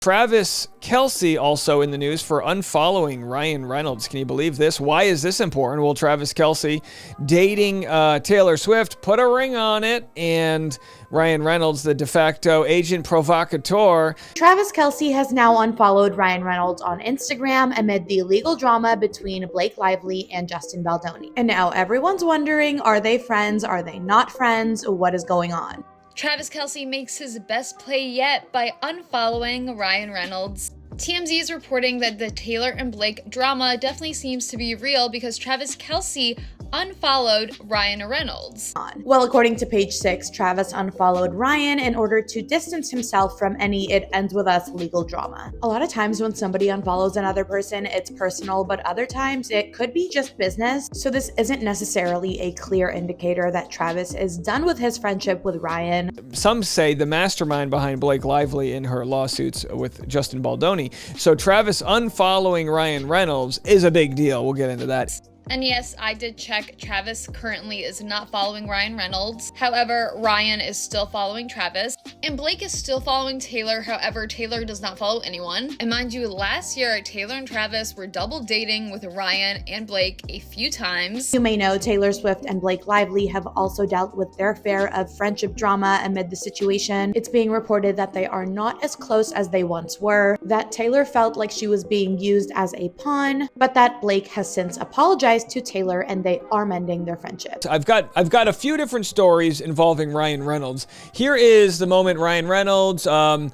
Travis Kelce also in the news for unfollowing Ryan Reynolds. Can you believe this? Why is this important? Well, Travis Kelce dating Taylor Swift, put a ring on it, and Ryan Reynolds, the de facto agent provocateur. Travis Kelce has now unfollowed Ryan Reynolds on Instagram amid the legal drama between Blake Lively and Justin Baldoni. And now everyone's wondering, are they friends? Are they not friends? What is going on? Travis Kelce makes his best play yet by unfollowing Ryan Reynolds. TMZ is reporting that the Taylor and Blake drama definitely seems to be real because Travis Kelce unfollowed Ryan Reynolds. Well, according to page 6, Travis unfollowed Ryan in order to distance himself from any "it ends with us" legal drama. A lot of times when somebody unfollows another person, it's personal, but other times it could be just business. So this isn't necessarily a clear indicator that Travis is done with his friendship with Ryan. Some say the mastermind behind Blake Lively in her lawsuits with Justin Baldoni. So Travis unfollowing Ryan Reynolds is a big deal. We'll get into that. And yes, I did check. Travis currently is not following Ryan Reynolds. However, Ryan is still following Travis. And Blake is still following Taylor. However, Taylor does not follow anyone. And mind you, last year, Taylor and Travis were double dating with Ryan and Blake a few times. You may know Taylor Swift and Blake Lively have also dealt with their share of friendship drama amid the situation. It's being reported that they are not as close as they once were, that Taylor felt like she was being used as a pawn, but that Blake has since apologized to Taylor and they are mending their friendship. I've got a few different stories involving Ryan Reynolds. Here is the moment Ryan Reynolds, Rob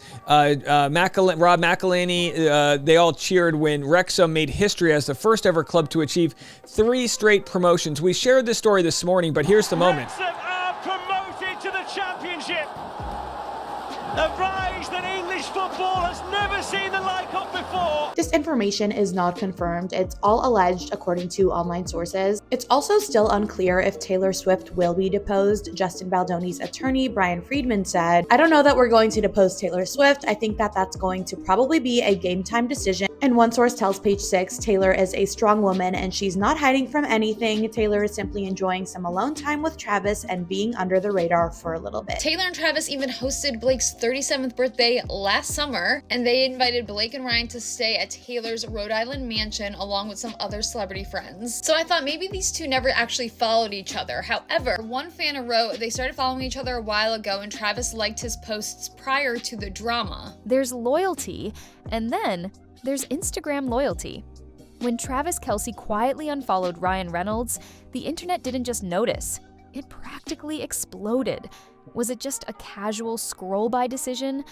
McElhenney, they all cheered when Wrexham made history as the first ever club to achieve 3 straight promotions. We shared this story this morning, but here's the moment. Wrexham are promoted to the Championship. A rise that English football has never seen the like of before. This information is not confirmed. It's all alleged according to online sources. It's also still unclear if Taylor Swift will be deposed. Justin Baldoni's attorney, Brian Friedman, said, "I don't know that we're going to depose Taylor Swift. I think that that's going to probably be a game time decision." And one source tells page 6, Taylor is a strong woman and she's not hiding from anything. Taylor is simply enjoying some alone time with Travis and being under the radar for a little bit. Taylor and Travis even hosted Blake's 37th birthday last summer, and they invited Blake and Ryan to stay at Taylor's Rhode Island mansion along with some other celebrity friends. So I thought maybe these two never actually followed each other. However, one fan wrote they started following each other a while ago and Travis liked his posts prior to the drama. There's loyalty, and then there's Instagram loyalty. When Travis Kelce quietly unfollowed Ryan Reynolds, the internet didn't just notice. It practically exploded. Was it just a casual scroll-by decision,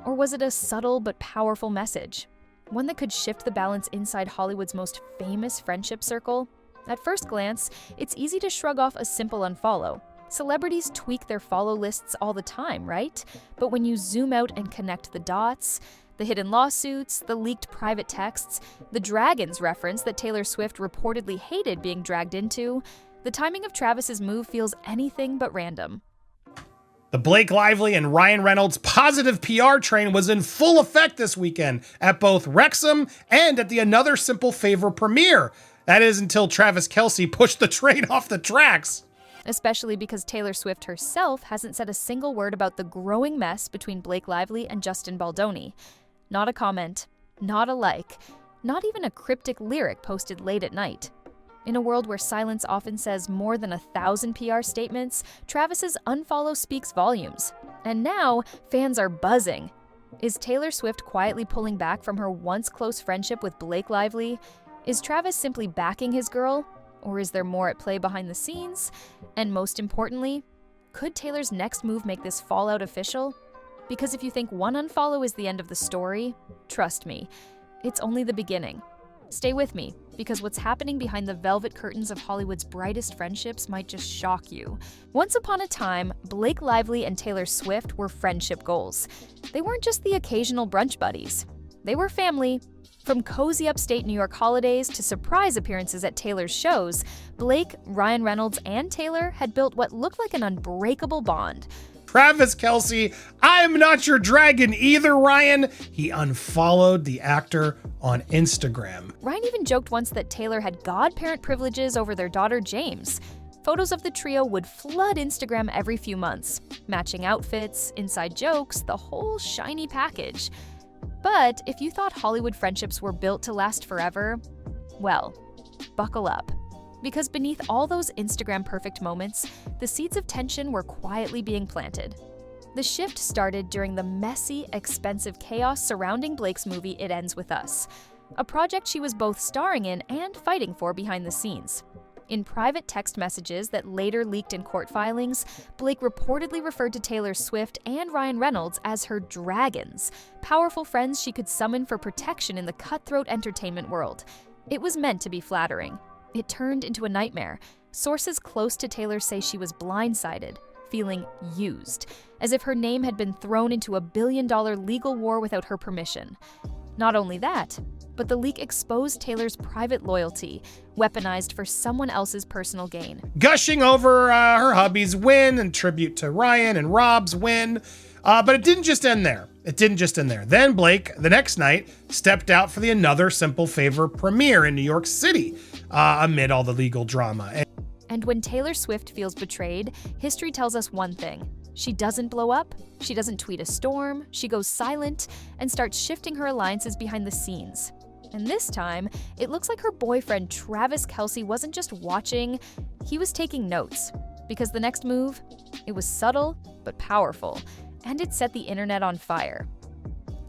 or was it a subtle but powerful message? One that could shift the balance inside Hollywood's most famous friendship circle? At first glance, it's easy to shrug off a simple unfollow. Celebrities tweak their follow lists all the time, right? But when you zoom out and connect the dots, the hidden lawsuits, the leaked private texts, the dragons reference that Taylor Swift reportedly hated being dragged into, the timing of Travis's move feels anything but random. The Blake Lively and Ryan Reynolds positive PR train was in full effect this weekend at both Wrexham and at the Another Simple Favor premiere. That is until Travis Kelce pushed the train off the tracks. Especially because Taylor Swift herself hasn't said a single word about the growing mess between Blake Lively and Justin Baldoni. Not a comment, not a like, not even a cryptic lyric posted late at night. In a world where silence often says more than 1,000 PR statements, Travis's unfollow speaks volumes. And now, fans are buzzing. Is Taylor Swift quietly pulling back from her once close friendship with Blake Lively? Is Travis simply backing his girl? Or is there more at play behind the scenes? And most importantly, could Taylor's next move make this fallout official? Because if you think one unfollow is the end of the story, trust me, it's only the beginning. Stay with me, because what's happening behind the velvet curtains of Hollywood's brightest friendships might just shock you. Once upon a time, Blake Lively and Taylor Swift were friendship goals. They weren't just the occasional brunch buddies. They were family. From cozy upstate New York holidays to surprise appearances at Taylor's shows, Blake, Ryan Reynolds, and Taylor had built what looked like an unbreakable bond. Travis Kelce, I am not your dragon either, Ryan. He unfollowed the actor on Instagram. Ryan even joked once that Taylor had godparent privileges over their daughter James. Photos of the trio would flood Instagram every few months. Matching outfits, inside jokes, the whole shiny package. But if you thought Hollywood friendships were built to last forever, well, buckle up. Because beneath all those Instagram perfect moments, the seeds of tension were quietly being planted. The shift started during the messy, expensive chaos surrounding Blake's movie It Ends With Us, a project she was both starring in and fighting for behind the scenes. In private text messages that later leaked in court filings, Blake reportedly referred to Taylor Swift and Ryan Reynolds as her dragons, powerful friends she could summon for protection in the cutthroat entertainment world. It was meant to be flattering. It turned into a nightmare. Sources close to Taylor say she was blindsided, feeling used, as if her name had been thrown into a billion-dollar legal war without her permission. Not only that, but the leak exposed Taylor's private loyalty, weaponized for someone else's personal gain. Gushing over her hubby's win and tribute to Ryan and Rob's win. But it didn't just end there. Then Blake, the next night, stepped out for the Another Simple Favor premiere in New York City amid all the legal drama. And when Taylor Swift feels betrayed, history tells us one thing. She doesn't blow up, she doesn't tweet a storm, she goes silent and starts shifting her alliances behind the scenes. And this time, it looks like her boyfriend Travis Kelce wasn't just watching, he was taking notes. Because the next move, it was subtle but powerful, and it set the internet on fire.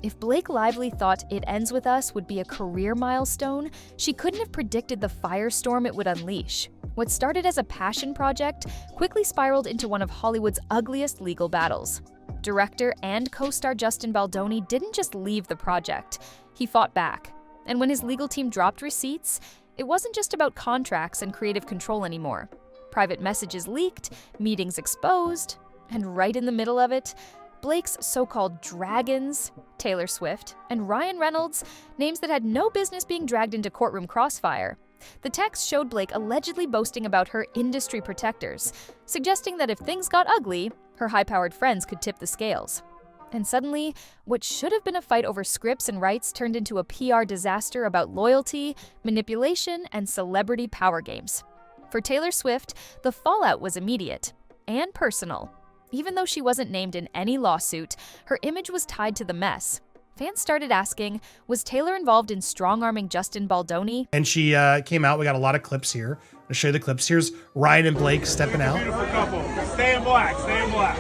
If Blake Lively thought It Ends With Us would be a career milestone, she couldn't have predicted the firestorm it would unleash. What started as a passion project quickly spiraled into one of Hollywood's ugliest legal battles. Director and co-star Justin Baldoni didn't just leave the project, he fought back. And when his legal team dropped receipts, it wasn't just about contracts and creative control anymore. Private messages leaked, meetings exposed, and right in the middle of it, Blake's so-called dragons, Taylor Swift, and Ryan Reynolds, names that had no business being dragged into courtroom crossfire. The text showed Blake allegedly boasting about her industry protectors, suggesting that if things got ugly, her high-powered friends could tip the scales. And suddenly, what should have been a fight over scripts and rights turned into a PR disaster about loyalty, manipulation, and celebrity power games. For Taylor Swift, the fallout was immediate and personal. Even though she wasn't named in any lawsuit, her image was tied to the mess. Fans started asking, was Taylor involved in strong-arming Justin Baldoni? And she came out. We got a lot of clips here. I'll show you the clips. Here's Ryan and Blake stepping out. Beautiful couple. Stay in black. Stay in black.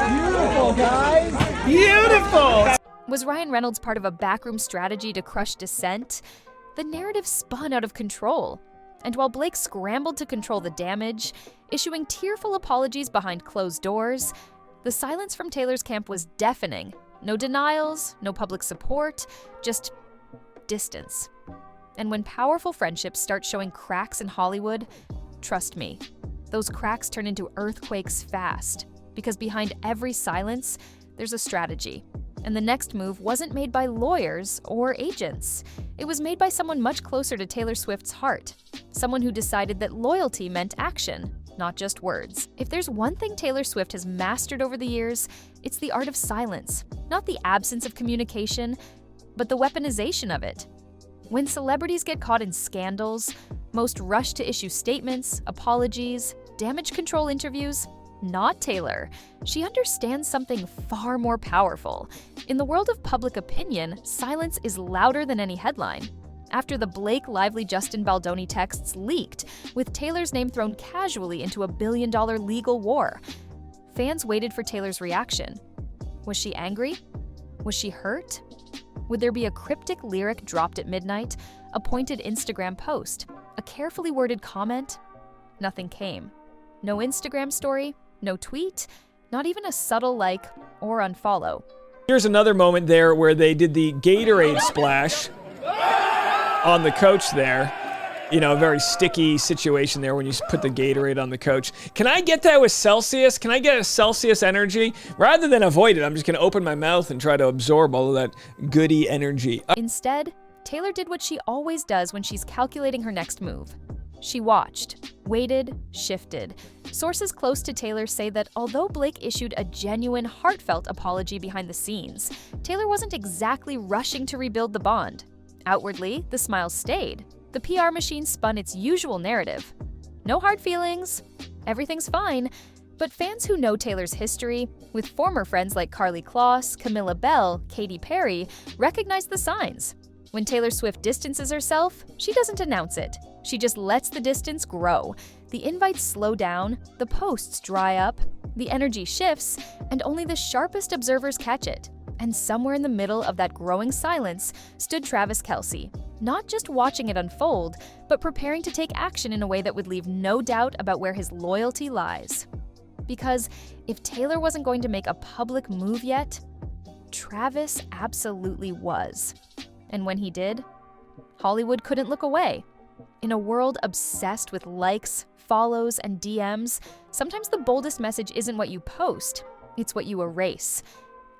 Beautiful, guys. Beautiful. Was Ryan Reynolds part of a backroom strategy to crush dissent? The narrative spun out of control. And while Blake scrambled to control the damage, issuing tearful apologies behind closed doors, the silence from Taylor's camp was deafening. No denials, no public support, just distance. And when powerful friendships start showing cracks in Hollywood, trust me, those cracks turn into earthquakes fast. Because behind every silence, there's a strategy. And the next move wasn't made by lawyers or agents. It was made by someone much closer to Taylor Swift's heart. Someone who decided that loyalty meant action, not just words. If there's one thing Taylor Swift has mastered over the years, it's the art of silence. Not the absence of communication, but the weaponization of it. When celebrities get caught in scandals, most rush to issue statements, apologies, damage control interviews. Not Taylor. She understands something far more powerful. In the world of public opinion, silence is louder than any headline. After the Blake Lively Justin Baldoni texts leaked, with Taylor's name thrown casually into a billion-dollar legal war, fans waited for Taylor's reaction. Was she angry? Was she hurt? Would there be a cryptic lyric dropped at midnight, a pointed Instagram post, a carefully worded comment? Nothing came. No Instagram story, no tweet, not even a subtle like or unfollow. Here's another moment there where they did the Gatorade splash on the coach there. You know, a very sticky situation there when you put the Gatorade on the coach. Can I get that with Celsius? Can I get a Celsius energy? Rather than avoid it, I'm just going to open my mouth and try to absorb all of that goody energy. Instead, Taylor did what she always does when she's calculating her next move. She watched, waited, shifted. Sources close to Taylor say that although Blake issued a genuine, heartfelt apology behind the scenes, Taylor wasn't exactly rushing to rebuild the bond. Outwardly, the smiles stayed. The PR machine spun its usual narrative. No hard feelings, everything's fine, But fans who know Taylor's history, with former friends like Carly Kloss, Camilla Bell, Katy Perry, recognize the signs. When Taylor Swift distances herself, she doesn't announce it. She just lets the distance grow. The invites slow down, the posts dry up, the energy shifts, and only the sharpest observers catch it. And somewhere in the middle of that growing silence stood Travis Kelce, not just watching it unfold, but preparing to take action in a way that would leave no doubt about where his loyalty lies. Because if Taylor wasn't going to make a public move yet, Travis absolutely was. And when he did, Hollywood couldn't look away. In a world obsessed with likes, follows, and DMs, sometimes the boldest message isn't what you post, it's what you erase.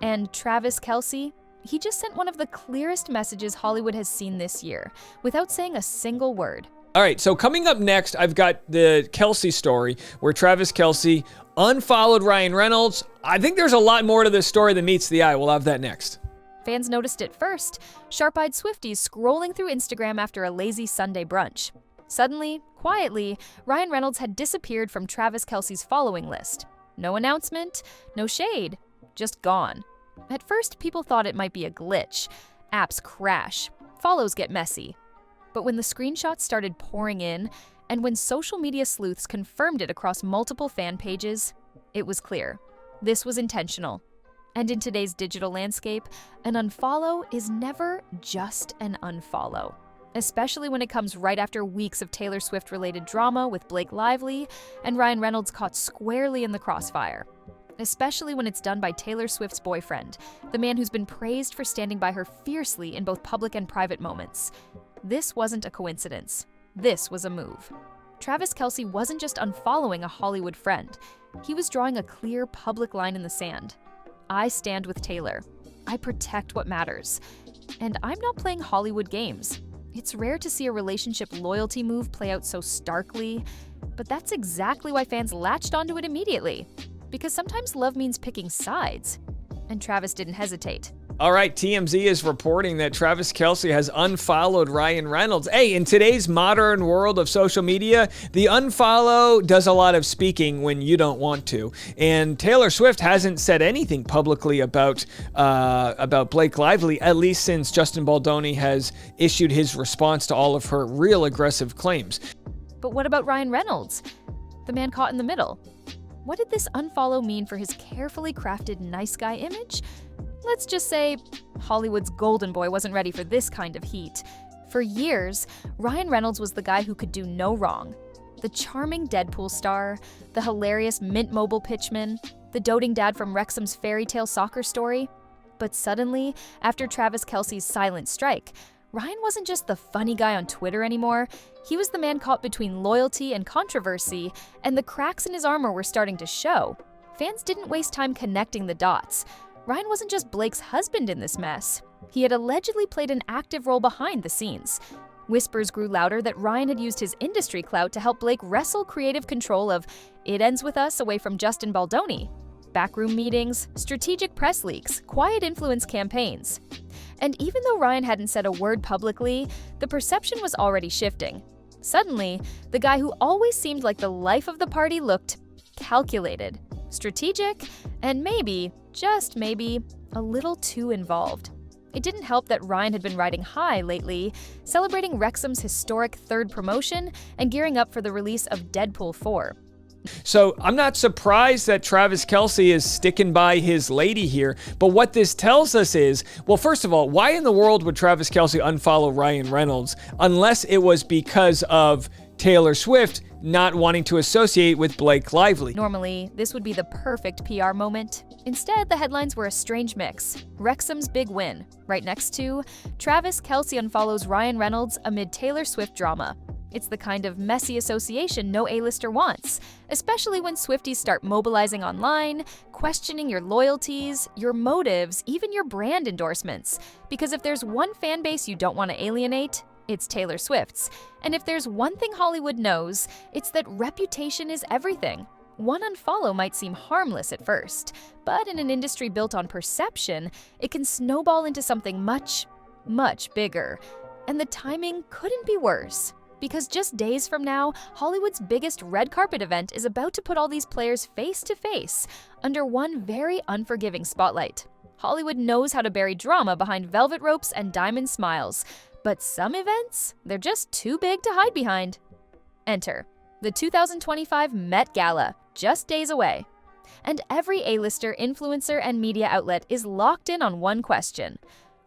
And Travis Kelce, he just sent one of the clearest messages Hollywood has seen this year, without saying a single word. All right, so coming up next, I've got the Kelce story where Travis Kelce unfollowed Ryan Reynolds. I think there's a lot more to this story than meets the eye. We'll have that next. Fans noticed it first, sharp-eyed Swifties scrolling through Instagram after a lazy Sunday brunch. Suddenly, quietly, Ryan Reynolds had disappeared from Travis Kelce's following list. No announcement, no shade, just gone. At first, people thought it might be a glitch. Apps crash, follows get messy. But when the screenshots started pouring in, and when social media sleuths confirmed it across multiple fan pages, it was clear. This was intentional. And in today's digital landscape, an unfollow is never just an unfollow. Especially when it comes right after weeks of Taylor Swift-related drama with Blake Lively and Ryan Reynolds caught squarely in the crossfire. Especially when it's done by Taylor Swift's boyfriend, the man who's been praised for standing by her fiercely in both public and private moments. This wasn't a coincidence. This was a move. Travis Kelce wasn't just unfollowing a Hollywood friend. He was drawing a clear public line in the sand. I stand with Taylor. I protect what matters. And I'm not playing Hollywood games. It's rare to see a relationship loyalty move play out so starkly, but that's exactly why fans latched onto it immediately. Because sometimes love means picking sides. And Travis didn't hesitate. All right, TMZ is reporting that Travis Kelce has unfollowed Ryan Reynolds. Hey, in today's modern world of social media, the unfollow does a lot of speaking when you don't want to. And Taylor Swift hasn't said anything publicly about Blake Lively, at least since Justin Baldoni has issued his response to all of her real aggressive claims. But what about Ryan Reynolds, the man caught in the middle? What did this unfollow mean for his carefully crafted nice guy image? Let's just say Hollywood's golden boy wasn't ready for this kind of heat. For years, Ryan Reynolds was the guy who could do no wrong. The charming Deadpool star, the hilarious Mint Mobile pitchman, the doting dad from Wrexham's fairy tale soccer story. But suddenly, after Travis Kelce's silent strike, Ryan wasn't just the funny guy on Twitter anymore. He was the man caught between loyalty and controversy, and the cracks in his armor were starting to show. Fans didn't waste time connecting the dots. Ryan wasn't just Blake's husband in this mess. He had allegedly played an active role behind the scenes. Whispers grew louder that Ryan had used his industry clout to help Blake wrestle creative control of It Ends With Us away from Justin Baldoni. Backroom meetings, strategic press leaks, quiet influence campaigns. And even though Ryan hadn't said a word publicly, the perception was already shifting. Suddenly, the guy who always seemed like the life of the party looked calculated, strategic, and maybe, just maybe, a little too involved. It didn't help that Ryan had been riding high lately, celebrating Wrexham's historic third promotion and gearing up for the release of Deadpool 4. So I'm not surprised that Travis Kelce is sticking by his lady here, but what this tells us is, well, first of all, why in the world would Travis Kelce unfollow Ryan Reynolds unless it was because of Taylor Swift not wanting to associate with Blake Lively? Normally, this would be the perfect PR moment. Instead, the headlines were a strange mix. Wrexham's big win, right next to Travis Kelce unfollows Ryan Reynolds amid Taylor Swift drama. It's the kind of messy association no A-lister wants, especially when Swifties start mobilizing online, questioning your loyalties, your motives, even your brand endorsements. Because if there's one fan base you don't want to alienate, it's Taylor Swift's. And if there's one thing Hollywood knows, it's that reputation is everything. One unfollow might seem harmless at first, but in an industry built on perception, it can snowball into something much, much bigger. And the timing couldn't be worse. Because just days from now, Hollywood's biggest red carpet event is about to put all these players face to face under one very unforgiving spotlight. Hollywood knows how to bury drama behind velvet ropes and diamond smiles, but some events, they're just too big to hide behind. Enter the 2025 Met Gala, just days away. And every A-lister, influencer, and media outlet is locked in on one question.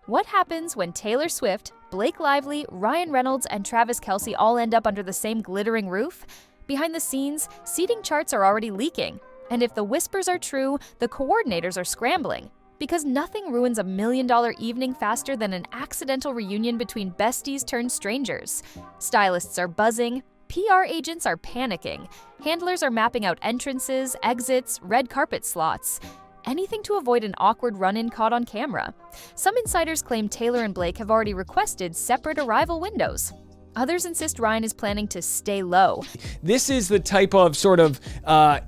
What happens when Taylor Swift, Blake Lively, Ryan Reynolds, and Travis Kelce all end up under the same glittering roof? Behind the scenes, seating charts are already leaking. And if the whispers are true, the coordinators are scrambling. Because nothing ruins $1 million evening faster than an accidental reunion between besties turned strangers. Stylists are buzzing, PR agents are panicking, handlers are mapping out entrances, exits, red carpet slots. Anything to avoid an awkward run-in caught on camera. Some insiders claim Taylor and Blake have already requested separate arrival windows. Others insist Ryan is planning to stay low. This is the type of sort of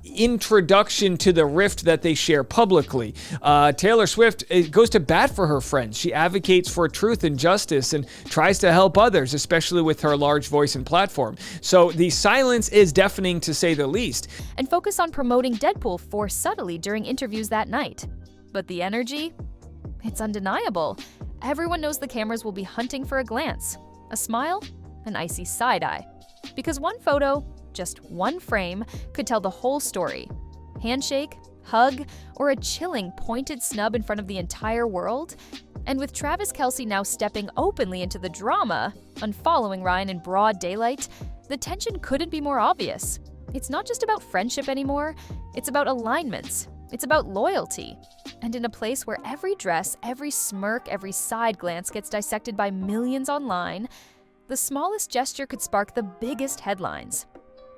introduction to the rift that they share publicly. Taylor Swift goes to bat for her friends. She advocates for truth and justice and tries to help others, especially with her large voice and platform. So the silence is deafening, to say the least. And focus on promoting Deadpool 4 subtly during interviews that night. But the energy? It's undeniable. Everyone knows the cameras will be hunting for a glance, a smile, an icy side-eye. Because one photo, just one frame, could tell the whole story. Handshake, hug, or a chilling pointed snub in front of the entire world? And with Travis Kelce now stepping openly into the drama, unfollowing Ryan in broad daylight, the tension couldn't be more obvious. It's not just about friendship anymore, it's about alignments. It's about loyalty. And in a place where every dress, every smirk, every side glance gets dissected by millions online, the smallest gesture could spark the biggest headlines.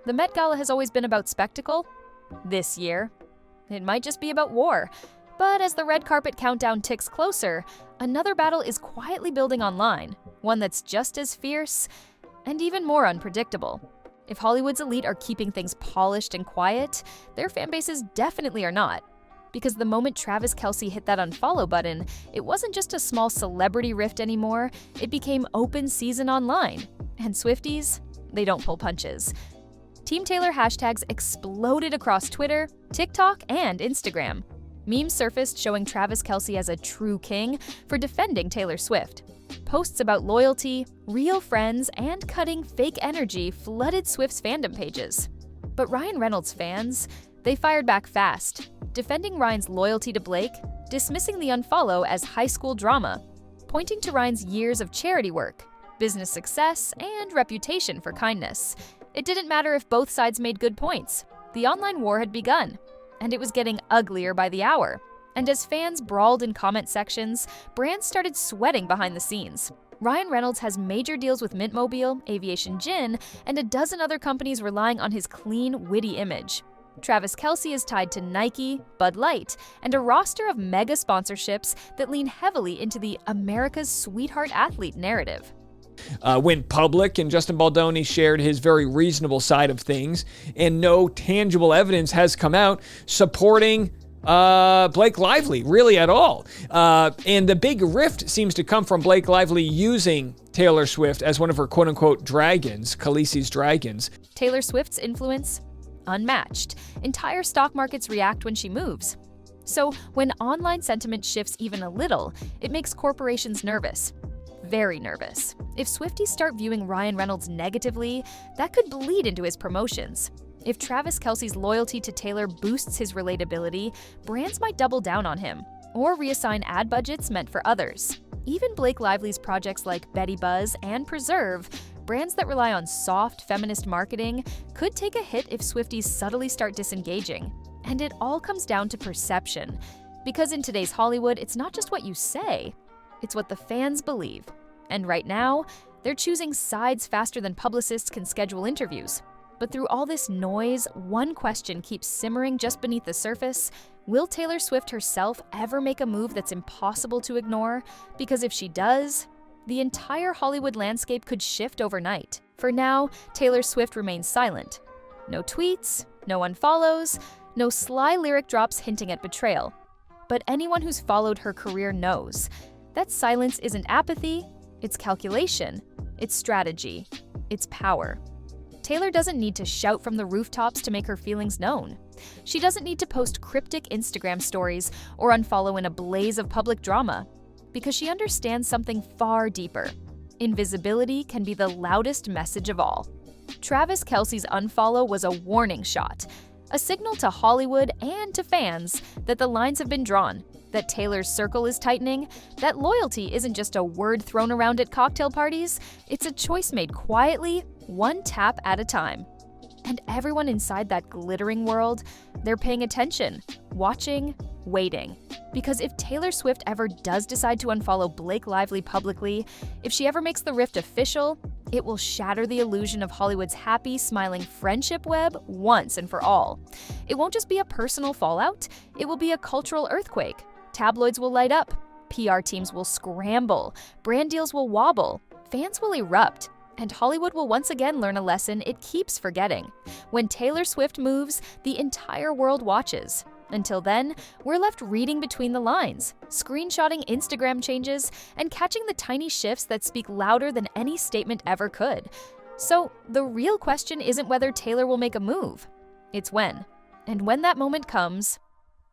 The Met Gala has always been about spectacle. This year, it might just be about war. But as the red carpet countdown ticks closer, another battle is quietly building online, one that's just as fierce and even more unpredictable. If Hollywood's elite are keeping things polished and quiet, their fan bases definitely are not. Because the moment Travis Kelce hit that unfollow button, it wasn't just a small celebrity rift anymore, it became open season online. And Swifties, they don't pull punches. Team Taylor hashtags exploded across Twitter, TikTok, and Instagram. Memes surfaced showing Travis Kelce as a true king for defending Taylor Swift. Posts about loyalty, real friends, and cutting fake energy flooded Swift's fandom pages. But Ryan Reynolds fans, they fired back fast, defending Ryan's loyalty to Blake, dismissing the unfollow as high school drama, pointing to Ryan's years of charity work, business success, and reputation for kindness. It didn't matter if both sides made good points. The online war had begun, and it was getting uglier by the hour. And as fans brawled in comment sections, brands started sweating behind the scenes. Ryan Reynolds has major deals with Mint Mobile, Aviation Gin, and a dozen other companies relying on his clean, witty image. Travis Kelce is tied to Nike, Bud Light, and a roster of mega sponsorships that lean heavily into the America's sweetheart athlete narrative. Went public, and Justin Baldoni shared his very reasonable side of things, and no tangible evidence has come out supporting Blake Lively, really at all. And the big rift seems to come from Blake Lively using Taylor Swift as one of her quote-unquote dragons, Khaleesi's dragons. Taylor Swift's influence? Unmatched. Entire stock markets react when she moves. So when online sentiment shifts even a little, it makes corporations nervous. Very nervous. If Swifties start viewing Ryan Reynolds negatively, that could bleed into his promotions. If Travis Kelce's loyalty to Taylor boosts his relatability, brands might double down on him, or reassign ad budgets meant for others. Even Blake Lively's projects like Betty Buzz and Preserve, brands that rely on soft, feminist marketing, could take a hit if Swifties subtly start disengaging. And it all comes down to perception. Because in today's Hollywood, it's not just what you say, it's what the fans believe. And right now, they're choosing sides faster than publicists can schedule interviews. But through all this noise, one question keeps simmering just beneath the surface. Will Taylor Swift herself ever make a move that's impossible to ignore? Because if she does, the entire Hollywood landscape could shift overnight. For now, Taylor Swift remains silent. No tweets, no unfollows, no sly lyric drops hinting at betrayal. But anyone who's followed her career knows that silence isn't apathy, it's calculation, it's strategy. It's power. Taylor doesn't need to shout from the rooftops to make her feelings known. She doesn't need to post cryptic Instagram stories or unfollow in a blaze of public drama, because she understands something far deeper. Invisibility can be the loudest message of all. Travis Kelce's unfollow was a warning shot, a signal to Hollywood and to fans that the lines have been drawn, that Taylor's circle is tightening, that loyalty isn't just a word thrown around at cocktail parties, it's a choice made quietly, one tap at a time. And everyone inside that glittering world, they're paying attention, watching, waiting. Because if Taylor Swift ever does decide to unfollow Blake Lively publicly, if she ever makes the rift official, it will shatter the illusion of Hollywood's happy, smiling friendship web once and for all. It won't just be a personal fallout, it will be a cultural earthquake. Tabloids will light up, PR teams will scramble, brand deals will wobble, fans will erupt, and Hollywood will once again learn a lesson it keeps forgetting. When Taylor Swift moves, the entire world watches. Until then, we're left reading between the lines, screenshotting Instagram changes, and catching the tiny shifts that speak louder than any statement ever could. So, the real question isn't whether Taylor will make a move. It's when. And when that moment comes,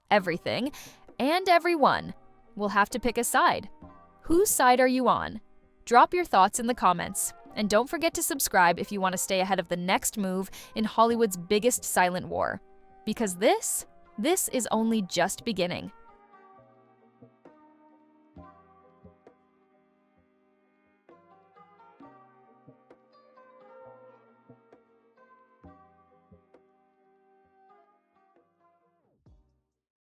everything, and everyone, will have to pick a side. Whose side are you on? Drop your thoughts in the comments. And don't forget to subscribe if you want to stay ahead of the next move in Hollywood's biggest silent war. Because this is only just beginning.